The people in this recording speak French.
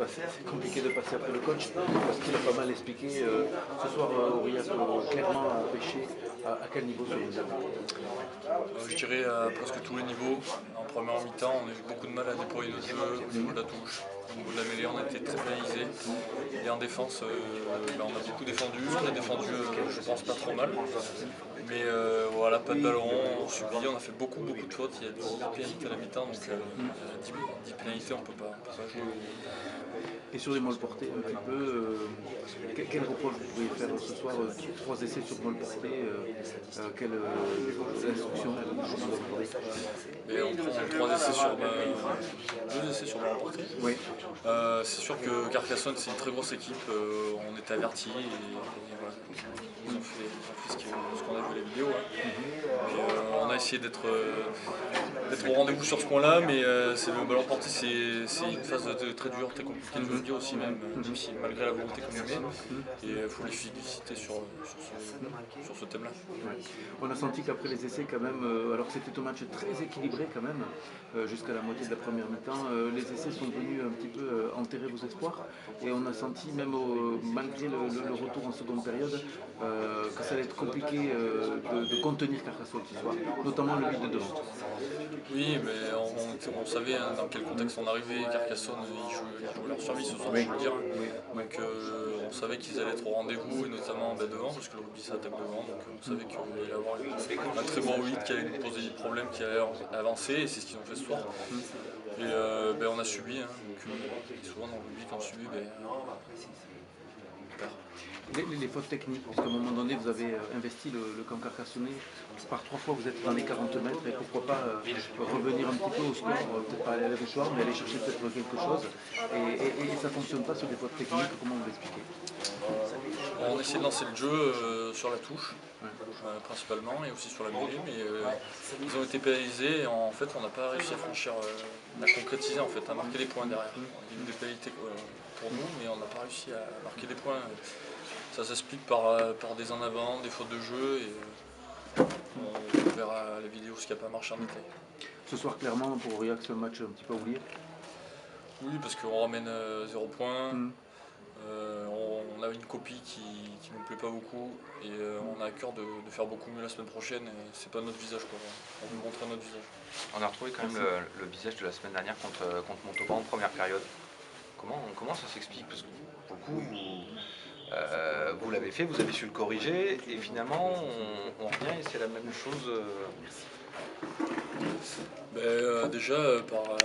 C'est compliqué de passer après le coach parce qu'il a pas mal expliqué. Ce soir, Aurillac clairement a pêché. À quel niveau selon vous? Je dirais à presque tous les niveaux. En première mi-temps, on a eu beaucoup de mal à déployer notre jeu au niveau de la touche. Au niveau de la mêlée, on a été très pénalisé. Et en défense, on a beaucoup défendu. On a défendu, je pense, pas trop mal. Mais voilà, pas de ballon, on subit, on a fait beaucoup de fautes. Il y a 10 pénalités à la mi-temps, donc 10 pénalités, on peut pas jouer. Et sur les molles portées, un petit peu, quel reproche vous pourriez faire ce soir? 3 essais sur molles portées, quelle instruction vous donneriez? Et on prend 2 essais sur balle portée. Oui. C'est sûr que Carcassonne, c'est une très grosse équipe. On était avertis et voilà. Ils ont fait ce qu'on a vu les vidéos. Puis, on a essayé d'être au rendez-vous sur ce point-là, mais c'est le ballon porté, c'est une phase très dure, très compliquée de jouer aussi, même si, malgré la volonté qu'on met. Et il faut les féliciter sur ce thème-là. Ouais. On a senti qu'après les essais, quand même, alors que c'était un match très équilibré quand même, jusqu'à la moitié de la première mi-temps, les essais sont venus un petit peu enterrer vos espoirs. Et on a senti, même malgré le retour en seconde période, que ça allait être compliqué de contenir Carcassonne ce soir, notamment le but de devant. Oui, mais on savait dans quel contexte on arrivait. Carcassonne, ils jouaient leur service ce soir, je veux dire. Donc on savait qu'ils allaient être au rendez-vous, et notamment devant, parce que le rugby s'attaque devant. Donc on savait qu'il allait y avoir un très bon 8 qui allait nous poser des problèmes, qui allait avancer, et c'est ce qu'ils ont fait ce soir. Et on a subi, souvent dans le rugby, quand on subit, on perd. Les fautes techniques, puisqu'à un moment donné vous avez investi le camp carcassonnais, par 3 fois vous êtes dans les 40 mètres, et pourquoi pas revenir un petit peu au score, peut-être pas aller à l'effort, mais aller chercher peut-être quelque chose, et ça ne fonctionne pas sur des fautes techniques, comment vous l'expliquez? On essaie de lancer le jeu sur la touche, principalement, et aussi sur la mêlée, mais ils ont été pénalisés, et en fait on n'a pas réussi à franchir, à concrétiser, en fait, à marquer des points derrière. Il y a eu des pénalités pour nous, mais on n'a pas réussi à marquer des points. Ça s'explique par des en avant, des fautes de jeu, et on verra à la vidéo ce qui n'a pas marché en détail. Ce soir, clairement, pour Aurillac, c'est un match un petit peu oublié? Oui, parce qu'on ramène 0 points. On a une copie qui ne nous plaît pas beaucoup, et on a à cœur de faire beaucoup mieux la semaine prochaine, et c'est pas notre visage, quoi. On veut montrer notre visage. On a retrouvé quand même le visage de la semaine dernière contre Montauban en première période. Comment ça s'explique? Parce que beaucoup, vous l'avez fait, vous avez su le corriger, et finalement on revient et c'est la même chose. Déjà par